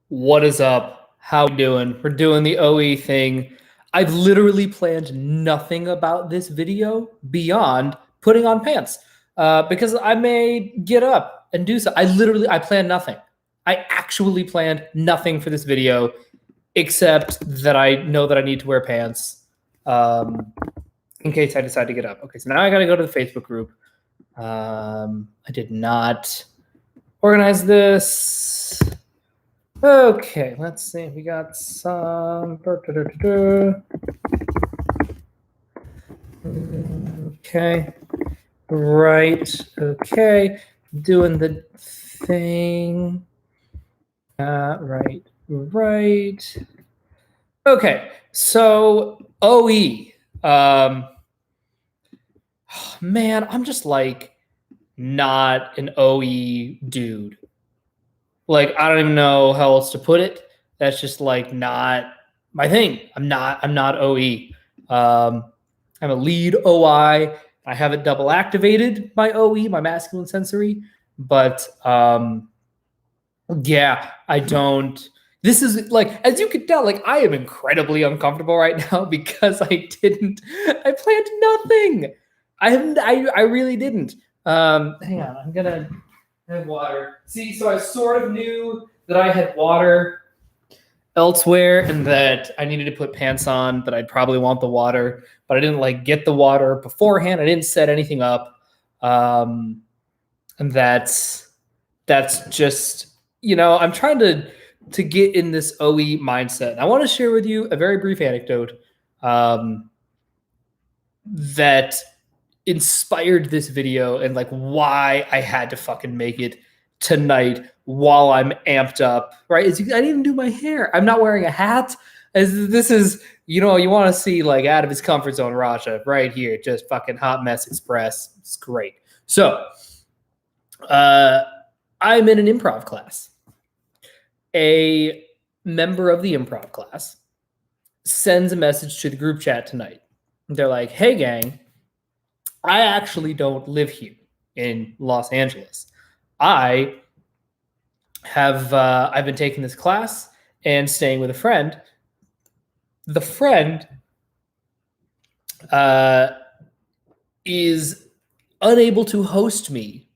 What is up? How we doing? We're doing the OE thing. I've literally planned nothing about this video beyond putting on pants because I may get up and do so. I planned nothing. I actually planned nothing for this video except that I know that I need to wear pants in case I decide to get up. Okay, so now I got to go to the Facebook group. I did not organize this. Okay, let's see. We got some. Okay. Right. Okay. Doing the thing. Right. Right. Okay. So OE. Man, I'm just like not an OE dude. Like, I don't even know how else to put it. That's just like not my thing. I'm not OE. I'm a lead OI. I haven't double activated my OE, my masculine sensory, but yeah, I don't. This is like, as you can tell, like I am incredibly uncomfortable right now because I planned nothing. I really didn't. Hang on, I'm gonna have water. See, so I sort of knew that I had water elsewhere and that I needed to put pants on, but I'd probably want the water, but I didn't like get the water beforehand. I didn't set anything up. And that's just, I'm trying to get in this OE mindset. I want to share with you a very brief anecdote that inspired this video and like why I had to fucking make it tonight while I'm amped up, right? I didn't even do my hair. I'm not wearing a hat. This is, you want to see like out of his comfort zone, Raja, right here, just fucking hot mess express. It's great. So, I'm in an improv class. A member of the improv class sends a message to the group chat tonight. They're like, hey, gang, I actually don't live here in Los Angeles. I've been taking this class and staying with a friend. The friend is unable to host me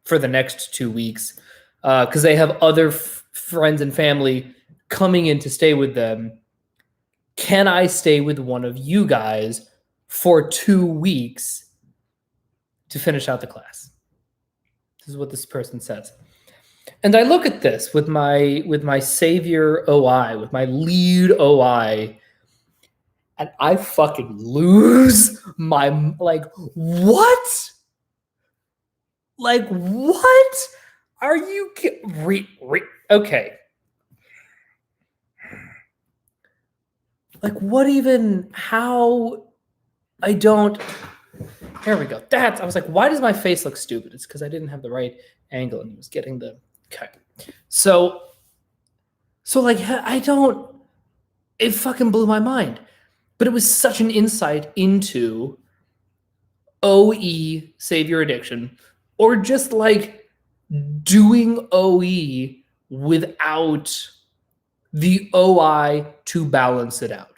for the next 2 weeks because they have other friends and family coming in to stay with them. Can I stay with one of you guys for 2 weeks to finish out the class? This is what this person says. And I look at this with my savior OI, with my lead OI, and I fucking lose my, like, what? Like, what? Are you okay. Like, what even, how, I don't, there we go. I was like, why does my face look stupid? It's because I didn't have the right angle and he was getting the, okay. So like, it fucking blew my mind. But it was such an insight into OE savior addiction, or just like doing OE without the OI to balance it out.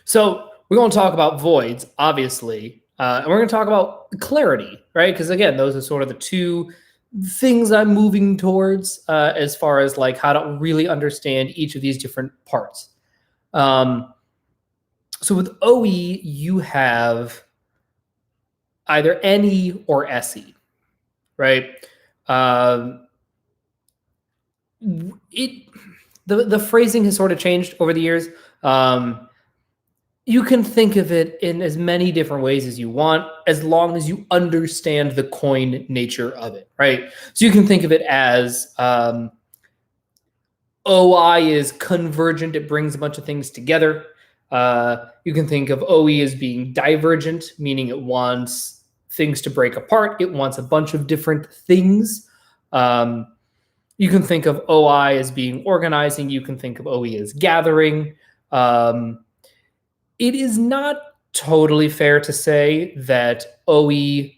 So we're going to talk about voids, obviously, and we're going to talk about clarity, right? Because again, those are sort of the two things I'm moving towards as far as like how to really understand each of these different parts. So with OE, you have either NE or SE, right? The phrasing has sort of changed over the years. You can think of it in as many different ways as you want, as long as you understand the coin nature of it, right? So you can think of it as OI is convergent. It brings a bunch of things together. You can think of OE as being divergent, meaning it wants things to break apart. It wants a bunch of different things. You can think of OI as being organizing. You can think of OE as gathering. It is not totally fair to say that OE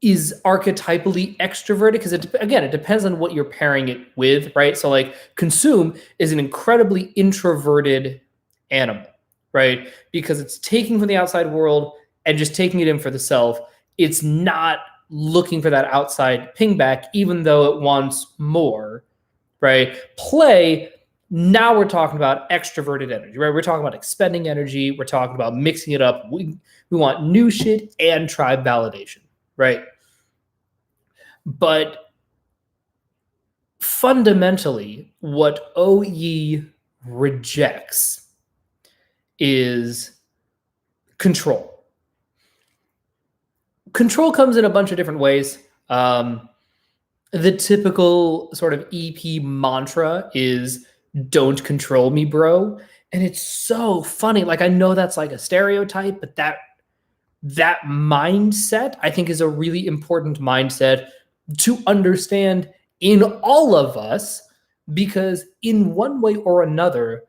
is archetypally extroverted because it depends on what you're pairing it with, right? So like Consume is an incredibly introverted animal, right? Because it's taking from the outside world and just taking it in for the self. It's not looking for that outside pingback, even though it wants more, right? Play, now we're talking about extroverted energy, right? We're talking about expending energy. We're talking about mixing it up. We want new shit and tribe validation, right? But fundamentally, what OE rejects is control. Control comes in a bunch of different ways. The typical sort of EP mantra is "Don't control me, bro," and it's so funny. Like I know that's like a stereotype, but that mindset I think is a really important mindset to understand in all of us, because in one way or another,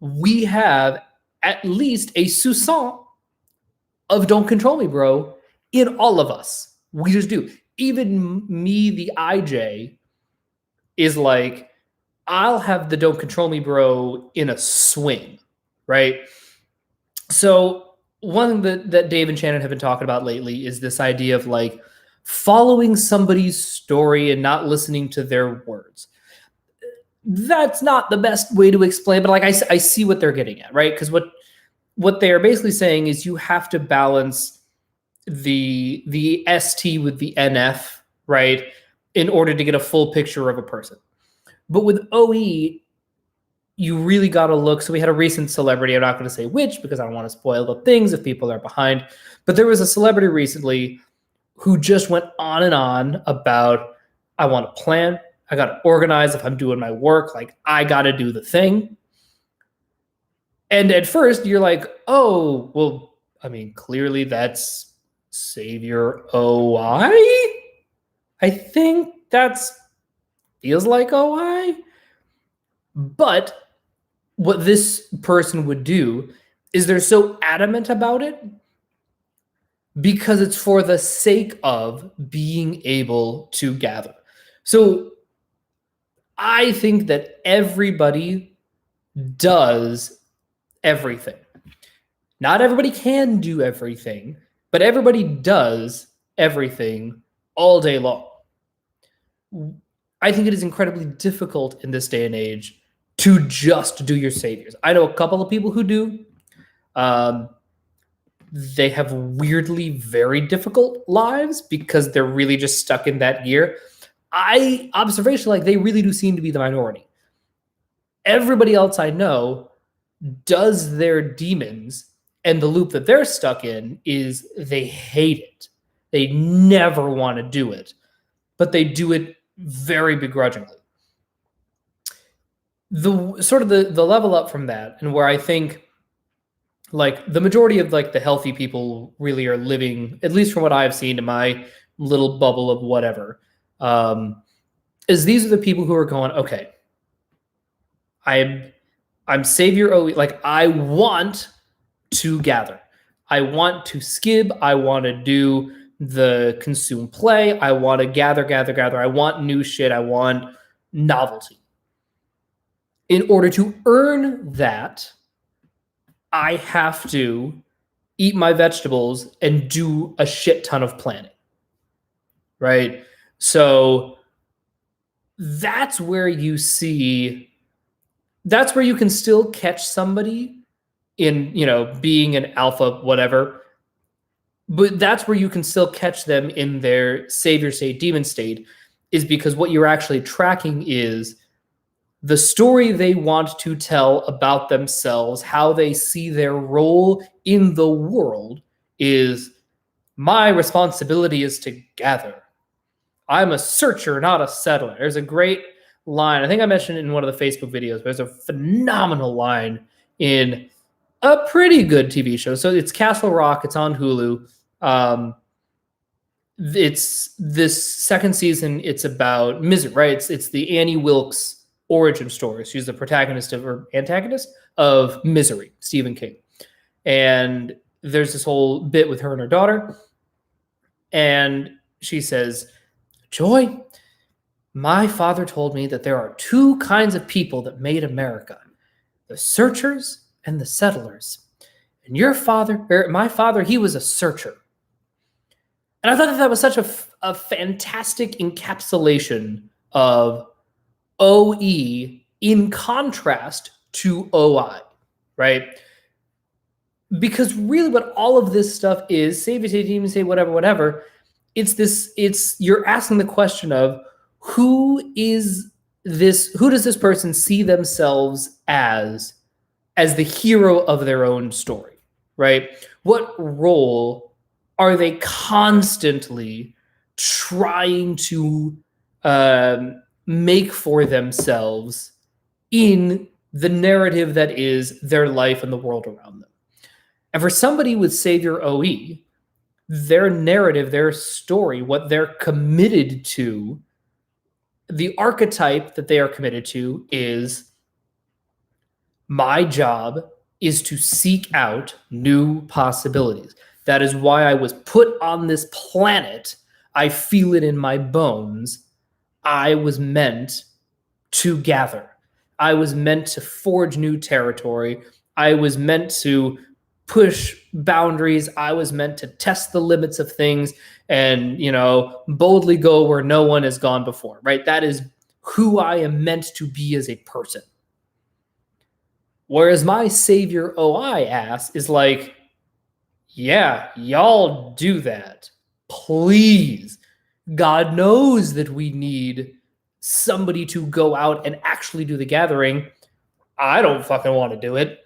we have at least a soupçon of "Don't control me, bro" in all of us. We just do. Even me, the IJ, is like, I'll have the "Don't control me, bro" in a swing, right? So one thing that Dave and Shannon have been talking about lately is this idea of like following somebody's story and not listening to their words. That's not the best way to explain, but like I see what they're getting at, right? Because what they are basically saying is you have to balance the ST with the NF, right, in order to get a full picture of a person. But with OE, you really got to look. So we had a recent celebrity. I'm not going to say which because I don't want to spoil the things if people are behind. But there was a celebrity recently who just went on and on about, I want to plan. I got to organize if I'm doing my work. Like, I got to do the thing. And at first, you're like, oh, well, I mean, clearly that's Savior OI. I think that's feels like OI. But what this person would do is they're so adamant about it because it's for the sake of being able to gather. So I think that everybody does everything. Not everybody can do everything, but everybody does everything all day long. I think it is incredibly difficult in this day and age to just do your saviors. I know a couple of people who do. They have weirdly very difficult lives because they're really just stuck in that gear. Observation, like they really do seem to be the minority. Everybody else I know does their demons, and the loop that they're stuck in is they hate it. They never want to do it, but they do it very begrudgingly. The sort of the level up from that, and where I think like the majority of like the healthy people really are living, at least from what I've seen in my little bubble of whatever, is these are the people who are going, okay, I'm Savior OE. Like I want to gather. I want to skib. I want to do the consume play. I want to gather. I want new shit. I want novelty. In order to earn that, I have to eat my vegetables and do a shit ton of planning. Right? So that's where you can still catch somebody in, being an alpha, whatever. But that's where you can still catch them in their savior state, demon state, is because what you're actually tracking is the story they want to tell about themselves, how they see their role in the world is, my responsibility is to gather. I'm a searcher, not a settler. There's a great line. I think I mentioned it in one of the Facebook videos, but there's a phenomenal line in a pretty good TV show. So it's Castle Rock. It's on Hulu. It's this second season. It's about Misery, right? It's the Annie Wilkes origin story. She's the protagonist or antagonist of Misery, Stephen King. And there's this whole bit with her and her daughter. And she says, Joy, my father told me that there are two kinds of people that made America, the searchers and the settlers. And my father, he was a searcher. And I thought that was such a fantastic encapsulation of OE in contrast to OI, right? Because really what all of this stuff is, save it, demon, say whatever, you're asking the question of who does this person see themselves as the hero of their own story, right? What role are they constantly trying to make for themselves in the narrative that is their life and the world around them? And for somebody with Savior OE, their narrative, their story, what they're committed to, the archetype that they are committed to is, my job is to seek out new possibilities. That is why I was put on this planet. I feel it in my bones. I was meant to gather. I was meant to forge new territory. I was meant to push boundaries. I was meant to test the limits of things and, boldly go where no one has gone before, right? That is who I am meant to be as a person. Whereas my Savior OI ass is like, yeah, y'all do that. Please. God knows that we need somebody to go out and actually do the gathering. I don't fucking want to do it.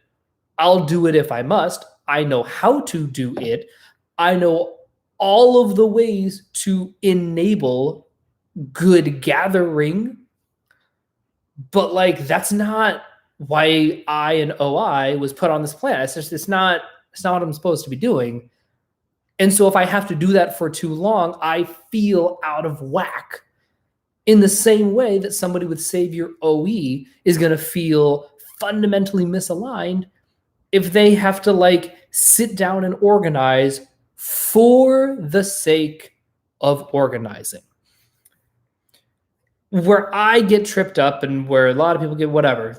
I'll do it if I must. I know how to do it. I know all of the ways to enable good gathering. But that's not why I and OI was put on this planet. It's not what I'm supposed to be doing. And so if I have to do that for too long, I feel out of whack. In the same way that somebody with Savior OE is going to feel fundamentally misaligned if they have to sit down and organize for the sake of organizing. Where I get tripped up and where a lot of people get whatever,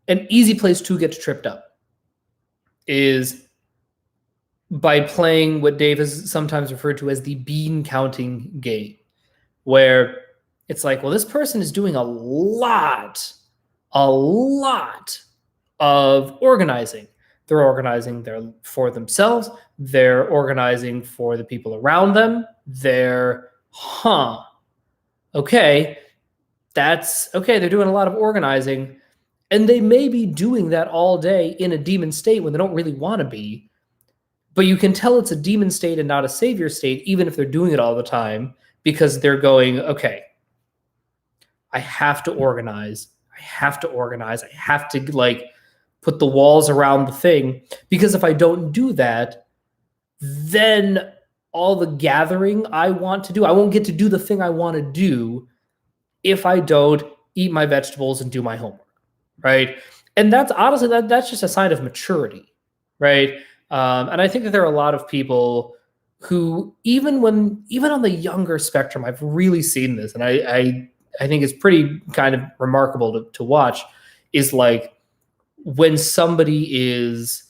an easy place to get tripped up is by playing what Dave has sometimes referred to as the bean counting game, where it's like, well, this person is doing a lot of organizing. They're organizing for themselves. They're organizing for the people around them. They're doing a lot of organizing, and they may be doing that all day in a demon state when they don't really want to be, but you can tell it's a demon state and not a Savior state, even if they're doing it all the time, because they're going, okay, I have to organize. I have to put the walls around the thing, because if I don't do that, then all the gathering I want to do, I won't get to do the thing I want to do if I don't eat my vegetables and do my homework, right? And that's honestly, that's just a sign of maturity, right? And I think that there are a lot of people who, even on the younger spectrum, I've really seen this, and I think it's pretty kind of remarkable to watch, is when somebody is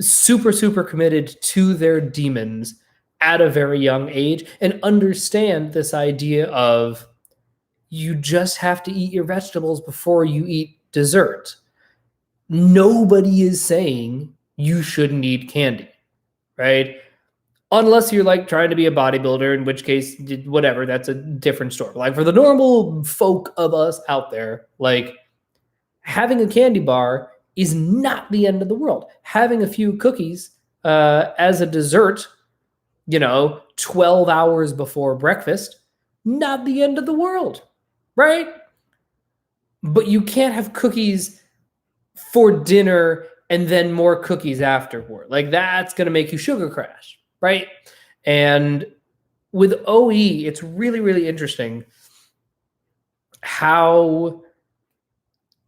super, super committed to their demons at a very young age and understand this idea of, you just have to eat your vegetables before you eat dessert. Nobody is saying you shouldn't eat candy, right? Unless you're trying to be a bodybuilder, in which case, whatever, that's a different story. For the normal folk of us out there, having a candy bar is not the end of the world. Having a few cookies as a dessert, 12 hours before breakfast, not the end of the world, right? But you can't have cookies for dinner and then more cookies afterward. That's going to make you sugar crash, right? And with OE, it's really, really interesting how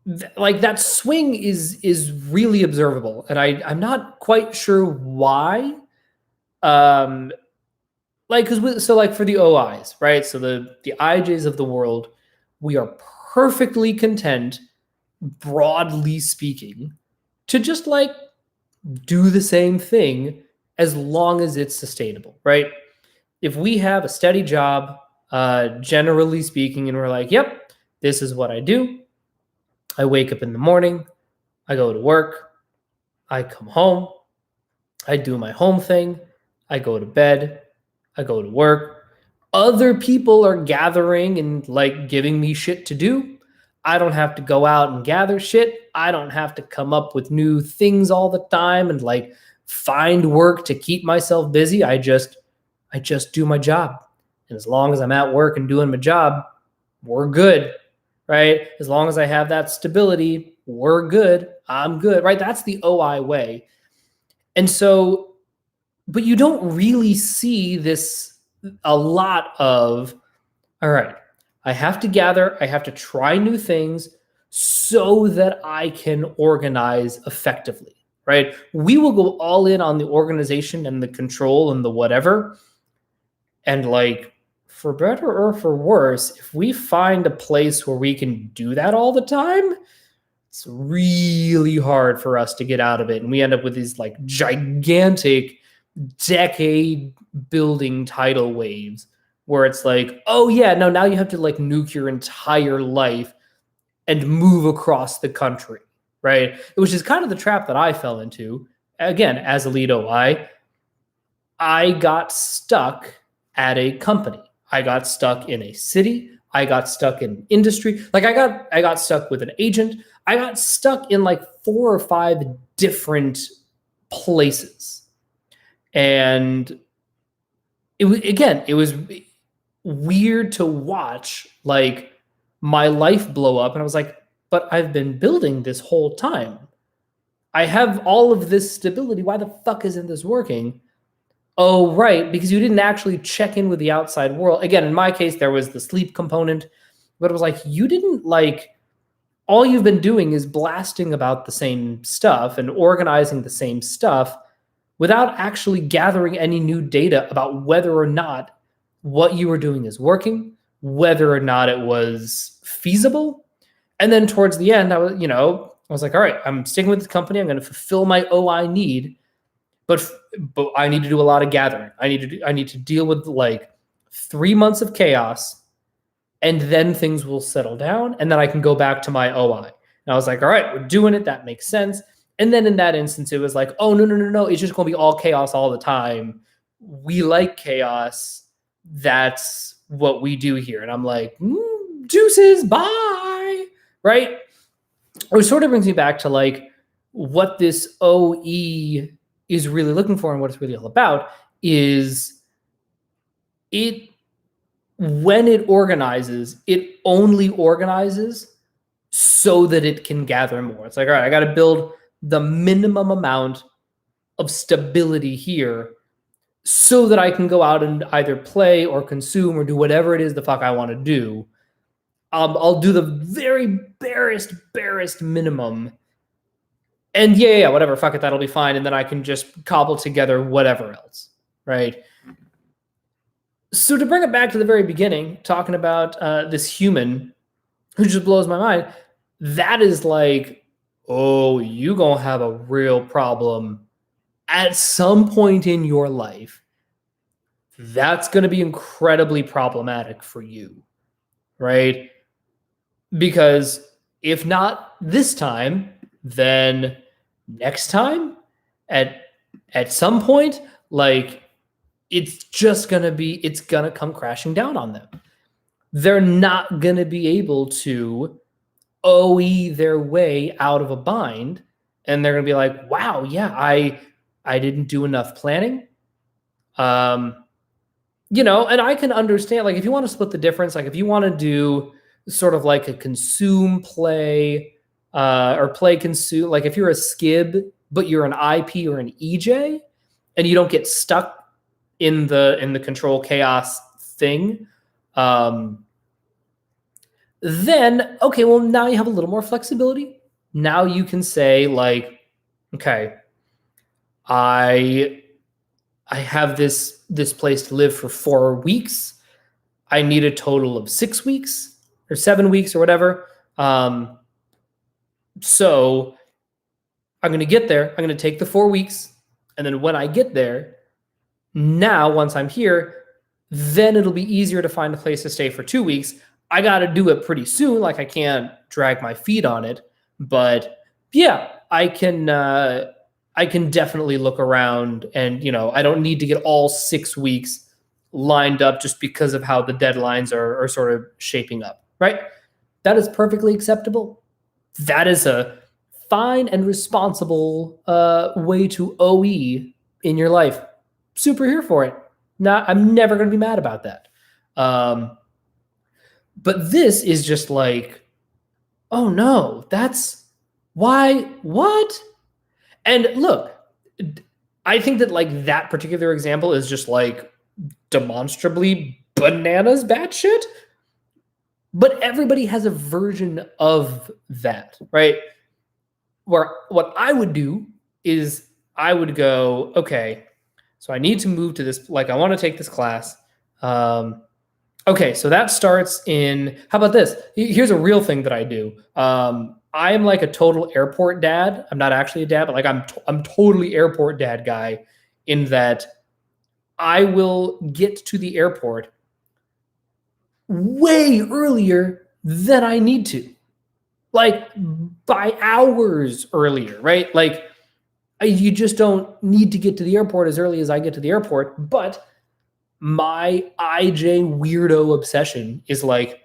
that swing is really observable. And I'm not quite sure why. like, because so like for the OIs, right? So the IJs of the world, we are perfectly content, broadly speaking, to just like do the same thing as long as it's sustainable, right? If we have a steady job, generally speaking, and we're like, yep, this is what I do. I wake up in the morning, I go to work, I come home, I do my home thing, I go to bed, I go to work. Other people are gathering and like giving me shit to do. I don't have to go out and gather shit. I don't have to come up with new things all the time and like find work to keep myself busy. I just do my job. And as long as I'm at work and doing my job, we're good, right? As long as I have that stability, we're good. I'm good, right? That's the OI way. And so, but you don't really see this a lot of, all right, I have to gather, I have to try new things so that I can organize effectively, right? We will go all in on the organization and the control and the whatever. And like, for better or for worse, if we find a place where we can do that all the time, it's really hard for us to get out of it. And we end up with these like gigantic decade building tidal waves where it's like, oh yeah, no, now you have to like nuke your entire life and move across the country, right? Which is kind of the trap that I fell into. Again, as a lead OI, I got stuck at a company. I got stuck in a city. I got stuck in industry. Like I got stuck with an agent. I got stuck in like 4 or 5 different places. And it was weird to watch like my life blow up. And I was like, but I've been building this whole time. I have all of this stability. Why the fuck isn't this working? Oh, right, because you didn't actually check in with the outside world. Again, in my case, there was the sleep component, but it was like, you didn't like, all you've been doing is blasting about the same stuff and organizing the same stuff without actually gathering any new data about whether or not what you were doing is working, whether or not it was feasible. And then towards the end, I was like, all right, I'm sticking with this company. I'm going to fulfill my OI need, but I need to do a lot of gathering. I need to deal with like 3 months of chaos, and then things will settle down, and then I can go back to my OI. And I was like, all right, we're doing it. That makes sense. And then in that instance, it was like, oh, no. It's just going to be all chaos all the time. We like chaos. That's what we do here. And I'm like, deuces, bye. Right? Which sort of brings me back to like what this OE is really looking for and what it's really all about is it, when it organizes, it only organizes so that it can gather more. It's like, all right, I got to build the minimum amount of stability here so that I can go out and either play or consume or do whatever it is the fuck I want to do. I'll do the very barest minimum. And yeah, whatever, fuck it, that'll be fine. And then I can just cobble together whatever else, right? So to bring it back to the very beginning, talking about this human who just blows my mind, that is like, oh, you gonna have a real problem at some point in your life. That's gonna be incredibly problematic for you, right? Because if not this time, then next time, at some point, like it's gonna come crashing down on them. They're not gonna be able to OE their way out of a bind, and they're gonna be like, wow, yeah, I didn't do enough planning. And I can understand, like, if you want to split the difference, like if you want to do sort of like a consume play, or play consume, like if you're a skib but you're an IP or an EJ and you don't get stuck in the control chaos thing, then okay, well now you have a little more flexibility. Now you can say like, okay, I I have this place to live for 4 weeks. I need a total of 6 weeks or 7 weeks or whatever. So I'm going to get there. I'm going to take the 4 weeks. And then when I get there, now, once I'm here, then it'll be easier to find a place to stay for 2 weeks. I got to do it pretty soon. Like I can't drag my feet on it, but yeah, I can definitely look around, and I don't need to get all 6 weeks lined up just because of how the deadlines are sort of shaping up, right? That is perfectly acceptable. That is a fine and responsible way to OE in your life. Super here for it. I'm never going to be mad about that. But this is just like, oh no, that's why, what? And look, I think that like that particular example is just like demonstrably bananas batshit. But everybody has a version of that, right? Where what I would do is I would go, okay, so I need to move to this, like I want to take this class. Okay, so that starts in, how about this? Here's a real thing that I do. I am like a total airport dad. I'm not actually a dad, but like I'm totally airport dad guy, in that I will get to the airport way earlier than I need to. Like by hours earlier, right? Like you just don't need to get to the airport as early as I get to the airport. But my IJ weirdo obsession is like,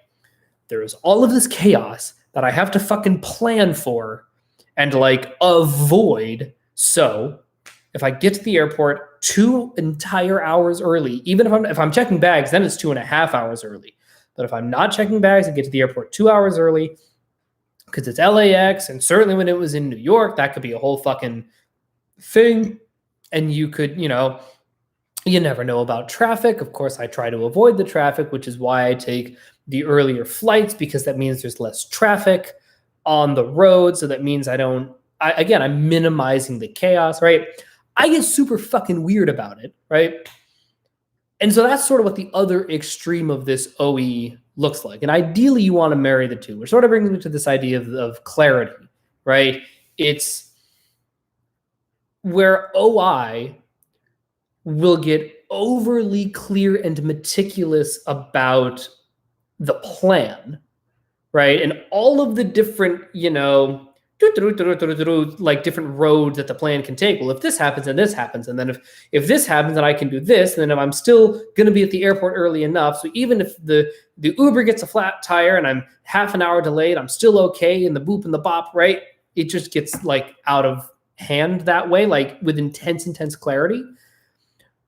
there's all of this chaos that I have to fucking plan for and like avoid. So if I get to the airport 2 entire hours early, even if I'm checking bags, then it's 2.5 hours early. But if I'm not checking bags and get to the airport 2 hours early, because it's LAX, and certainly when it was in New York, that could be a whole fucking thing. And you could, you never know about traffic. Of course, I try to avoid the traffic, which is why I take the earlier flights, because that means there's less traffic on the road. So that means I'm minimizing the chaos, right? I get super fucking weird about it, right? And so that's sort of what the other extreme of this OE looks like. And ideally, you want to marry the two, which sort of brings me to this idea of clarity, right? It's where OI will get overly clear and meticulous about the plan, right? And all of the different, like different roads that the plan can take. Well, if this happens and this happens, and then if this happens and I can do this, and then if I'm still going to be at the airport early enough, so even if the Uber gets a flat tire and I'm half an hour delayed, I'm still okay, and the boop and the bop, right? It just gets like out of hand that way, like with intense clarity.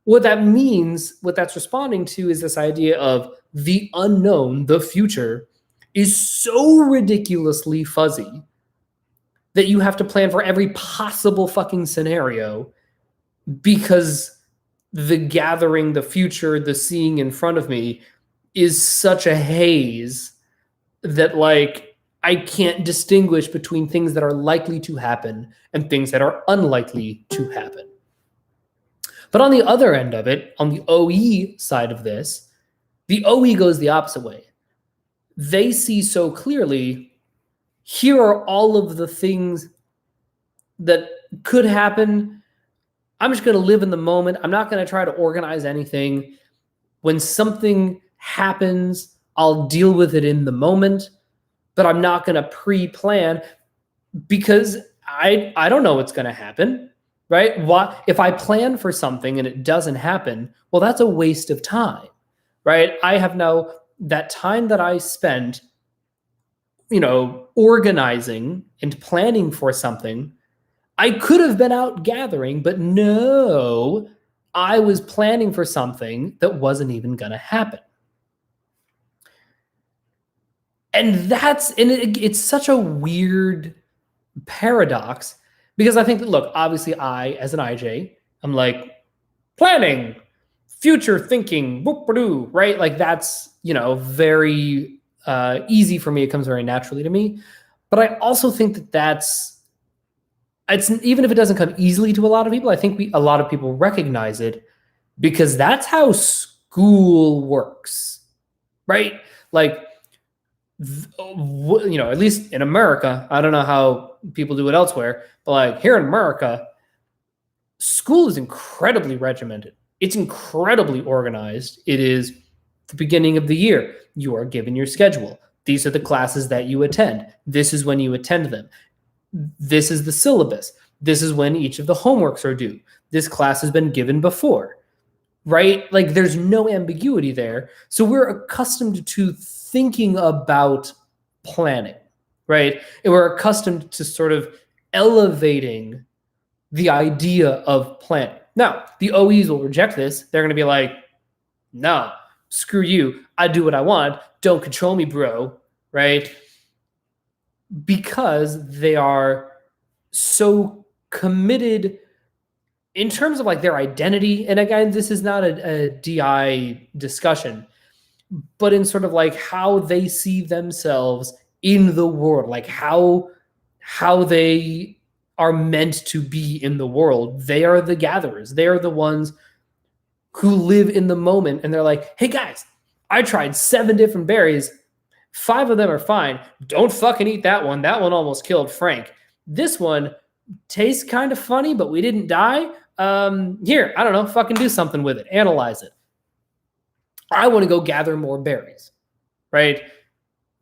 What that means, what that's responding to, is this idea of the unknown, the future, is so ridiculously fuzzy that you have to plan for every possible fucking scenario, because the gathering, the future, the seeing in front of me is such a haze that like I can't distinguish between things that are likely to happen and things that are unlikely to happen. But on the other end of it, on the OE side of this, the OE goes the opposite way. They see so clearly, here are all of the things that could happen. I'm just going to live in the moment. I'm not going to try to organize anything. When something happens, I'll deal with it in the moment, but I'm not going to pre-plan, because I don't know what's going to happen, right? If I plan for something and it doesn't happen, well, that's a waste of time, right? I have now that time that I spent, organizing and planning for something. I could have been out gathering, but no, I was planning for something that wasn't even going to happen. And it's such a weird paradox, because I think that, look, obviously I, as an IJ, I'm like, planning, future thinking, boop-a-doo, right? Like that's, very easy for me. It comes very naturally to me. But I also think that it's even if it doesn't come easily to a lot of people, I think a lot of people recognize it. because that's how school works, right? Like, at least in America, I don't know how people do it elsewhere, but like here in America, school is incredibly regimented. It's incredibly organized. It is the beginning of the year. You are given your schedule. These are the classes that you attend. This is when you attend them. This is the syllabus. This is when each of the homeworks are due. This class has been given before, right? Like there's no ambiguity there. So we're accustomed to thinking about planning, right? And we're accustomed to sort of elevating the idea of planning. Now, the OEs will reject this. They're going to be like, no, screw you. I do what I want. Don't control me, bro, right? Because they are so committed in terms of like their identity. And again, this is not a DI discussion, but in sort of like how they see themselves in the world, like how they are meant to be in the world. They are the gatherers. They are the ones who live in the moment. And they're like, hey guys, I tried 7 different berries. 5 of them are fine. Don't fucking eat that one. That one almost killed Frank. This one tastes kind of funny, but we didn't die. Here, I don't know, fucking do something with it. Analyze it. I want to go gather more berries, right?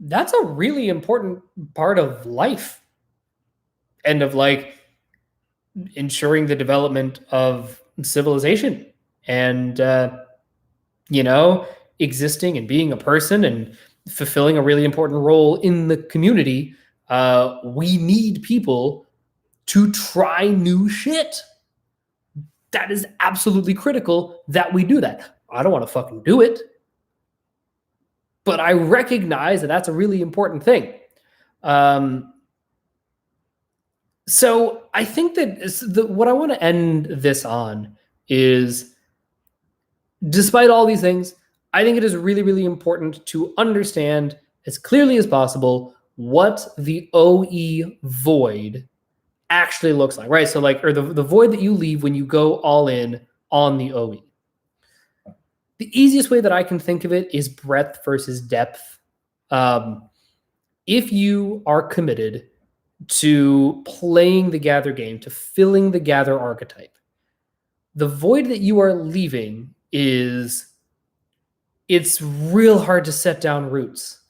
That's a really important part of life and of like ensuring the development of civilization and, existing and being a person and fulfilling a really important role in the community. We need people to try new shit. That is absolutely critical that we do that. I don't want to fucking do it, but I recognize that that's a really important thing. So I think that what I want to end this on is, despite all these things, I think it is really, really important to understand as clearly as possible what the OE void actually looks like, right? So like, or the void that you leave when you go all in on the OE. The easiest way that I can think of it is breadth versus depth. If you are committed to playing the gather game, to filling the gather archetype, the void that you are leaving it's real hard to set down roots,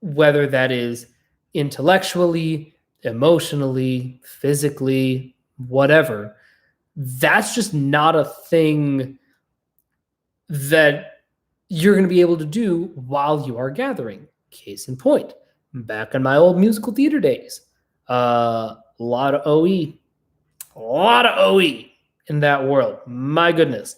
whether that is intellectually, emotionally, physically, whatever. That's just not a thing that you're going to be able to do while you are gathering. Case in point, back in my old musical theater days, a lot of OE in that world. My goodness.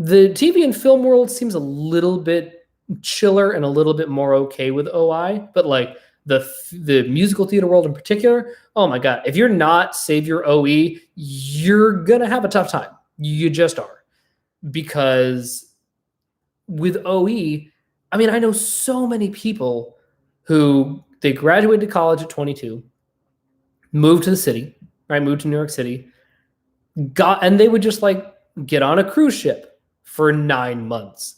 The TV and film world seems a little bit chiller and a little bit more okay with OI, but like the musical theater world in particular, oh my God, if you're not Savior OE, you're going to have a tough time. You just are. Because with OE, I mean, I know so many people who they graduated college at 22, moved to the city, right? Moved to New York City, and they would just like get on a cruise ship for 9 months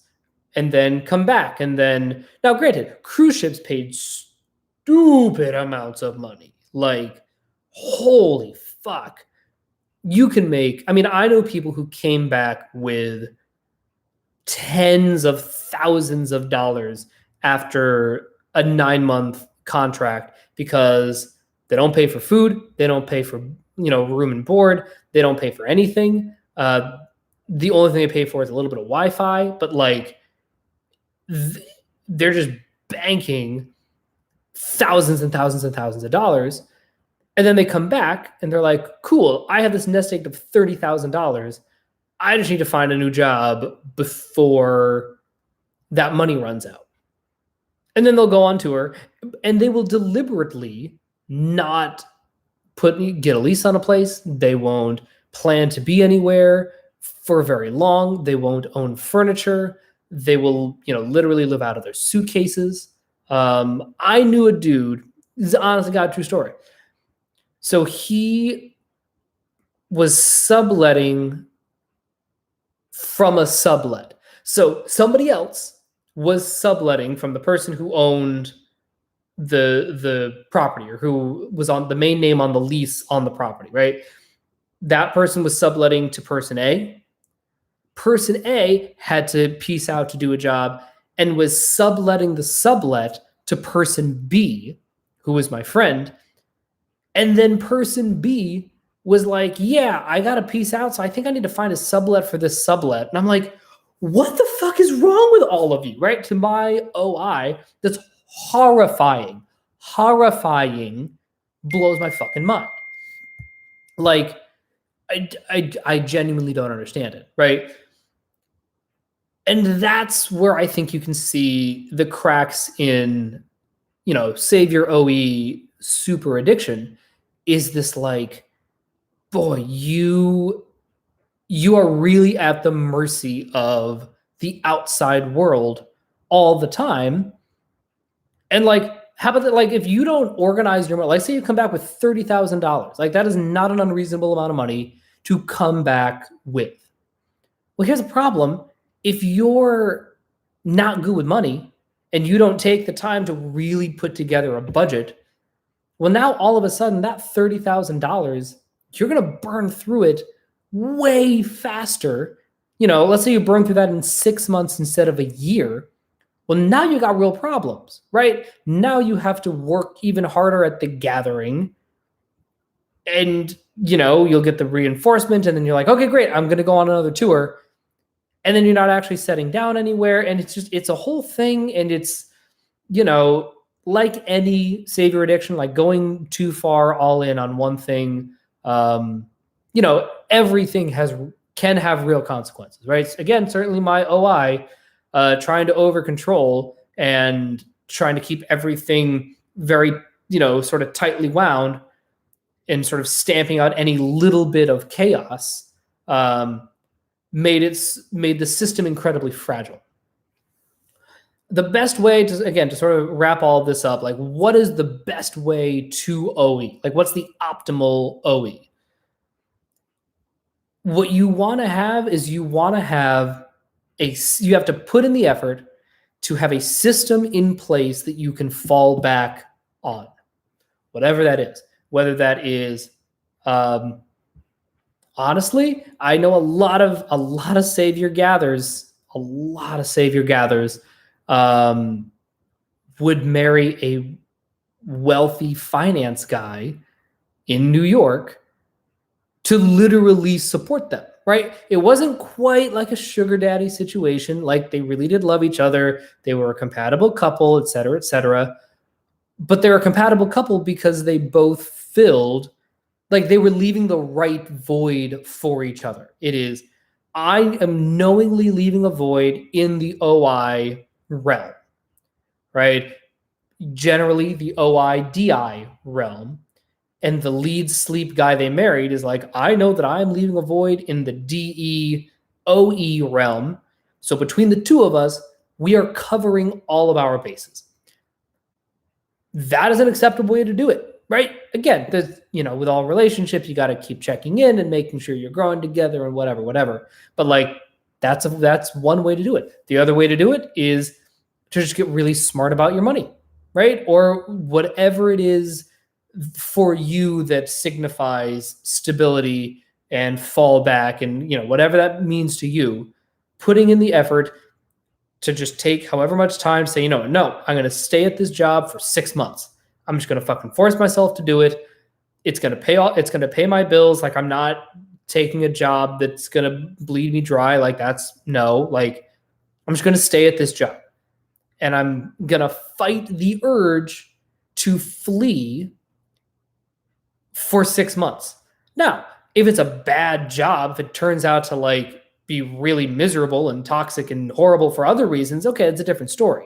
and then come back. And then, now granted, cruise ships paid stupid amounts of money. Like, holy fuck. You can make, I mean, I know people who came back with tens of thousands of dollars after a 9-month contract because they don't pay for food. They don't pay for, room and board. They don't pay for anything. The only thing they pay for is a little bit of Wi-Fi, but like they're just banking thousands and thousands and thousands of dollars. And then they come back and they're like, cool, I have this nest egg of $30,000. I just need to find a new job before that money runs out. And then they'll go on tour and they will deliberately not get a lease on a place. They won't plan to be anywhere for very long. They won't own furniture. They will, literally live out of their suitcases. I knew a dude, this is honestly God, true story. So he was subletting from a sublet. So somebody else was subletting from the person who owned the property, or who was on the main name on the lease on the property, right? That person was subletting to person A. Person A had to piece out to do a job and was subletting the sublet to person B, who was my friend. And then person B was like, yeah, I got to piece out, so I think I need to find a sublet for this sublet. And I'm like, what the fuck is wrong with all of you, right? To my OI, that's horrifying. Horrifying, blows my fucking mind. Like, I genuinely don't understand it, right? And that's where I think you can see the cracks in, save your OE super addiction, is this like, boy, you are really at the mercy of the outside world all the time. And like, how about that? Like, if you don't organize your money, like say you come back with $30,000, like that is not an unreasonable amount of money to come back with. Well, here's the problem. If you're not good with money and you don't take the time to really put together a budget, well, now all of a sudden that $30,000, you're going to burn through it way faster. Let's say you burn through that in 6 months instead of a year. Well, now you got real problems, right? Now you have to work even harder at the gathering, and, you'll get the reinforcement, and then you're like, okay, great, I'm going to go on another tour. And then you're not actually setting down anywhere. And it's a whole thing. And it's, like any savior addiction, like going too far all in on one thing, everything can have real consequences, right? Again, certainly my OI, trying to over control and trying to keep everything very, sort of tightly wound and sort of stamping out any little bit of chaos, made the system incredibly fragile. The best way to sort of wrap all of this up, like what is the best way to OE? Like what's the optimal OE? What you want to have is you have to put in the effort to have a system in place that you can fall back on, whatever that is. Whether that is, honestly, I know a lot of savior gatherers, would marry a wealthy finance guy in New York to literally support them, right? It wasn't quite like a sugar daddy situation. Like, they really did love each other. They were a compatible couple, et cetera, et cetera. But they're a compatible couple because they both filled, like they were leaving the right void for each other. It is, I am knowingly leaving a void in the OI realm, right? Generally the OI-DI realm. And the lead sleep guy they married is like, I know that I'm leaving a void in the DE-OE realm. So between the two of us, we are covering all of our bases. That is an acceptable way to do it, right? Again, there's, with all relationships, you got to keep checking in and making sure you're growing together and whatever. But like, that's one way to do it. The other way to do it is to just get really smart about your money, right? Or whatever it is for you that signifies stability and fallback, and whatever that means to you, putting in the effort to just take however much time, say, no, I'm going to stay at this job for 6 months. I'm just going to fucking force myself to do it. It's going to pay my bills. Like, I'm not taking a job that's going to bleed me dry. Like, I'm just going to stay at this job, and I'm going to fight the urge to flee for 6 months. Now, if it's a bad job, if it turns out to like be really miserable and toxic and horrible for other reasons, okay, it's a different story.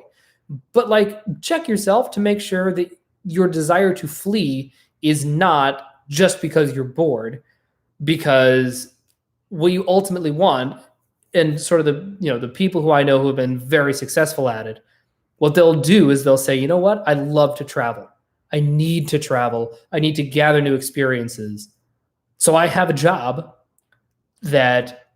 But like, check yourself to make sure that your desire to flee is not just because you're bored, because what you ultimately want, and sort of the people who I know who have been very successful at it, what they'll do is they'll say, you know what? I love to travel. I need to travel. I need to gather new experiences. So I have a job that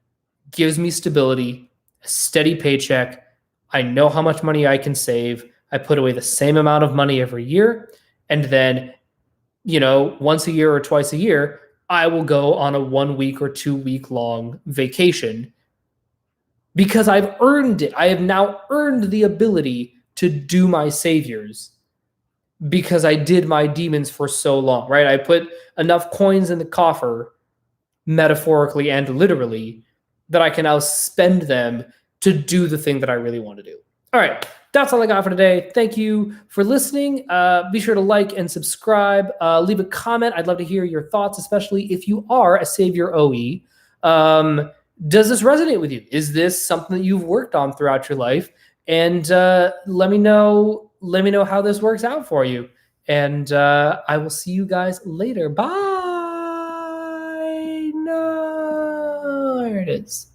gives me stability, a steady paycheck. I know how much money I can save. I put away the same amount of money every year. And then, once a year or twice a year, I will go on a 1 week or 2 week long vacation because I've earned it. I have now earned the ability to do my saviors because I did my demons for so long, right? I put enough coins in the coffer, metaphorically and literally, that I can now spend them to do the thing that I really want to do. All right, that's all I got for today. Thank you for listening. Be sure to like and subscribe. Leave a comment. I'd love to hear your thoughts, especially if you are a Savior OE. Does this resonate with you? Is this something that you've worked on throughout your life? And let me know how this works out for you. And I will see you guys later. Bye, nerds.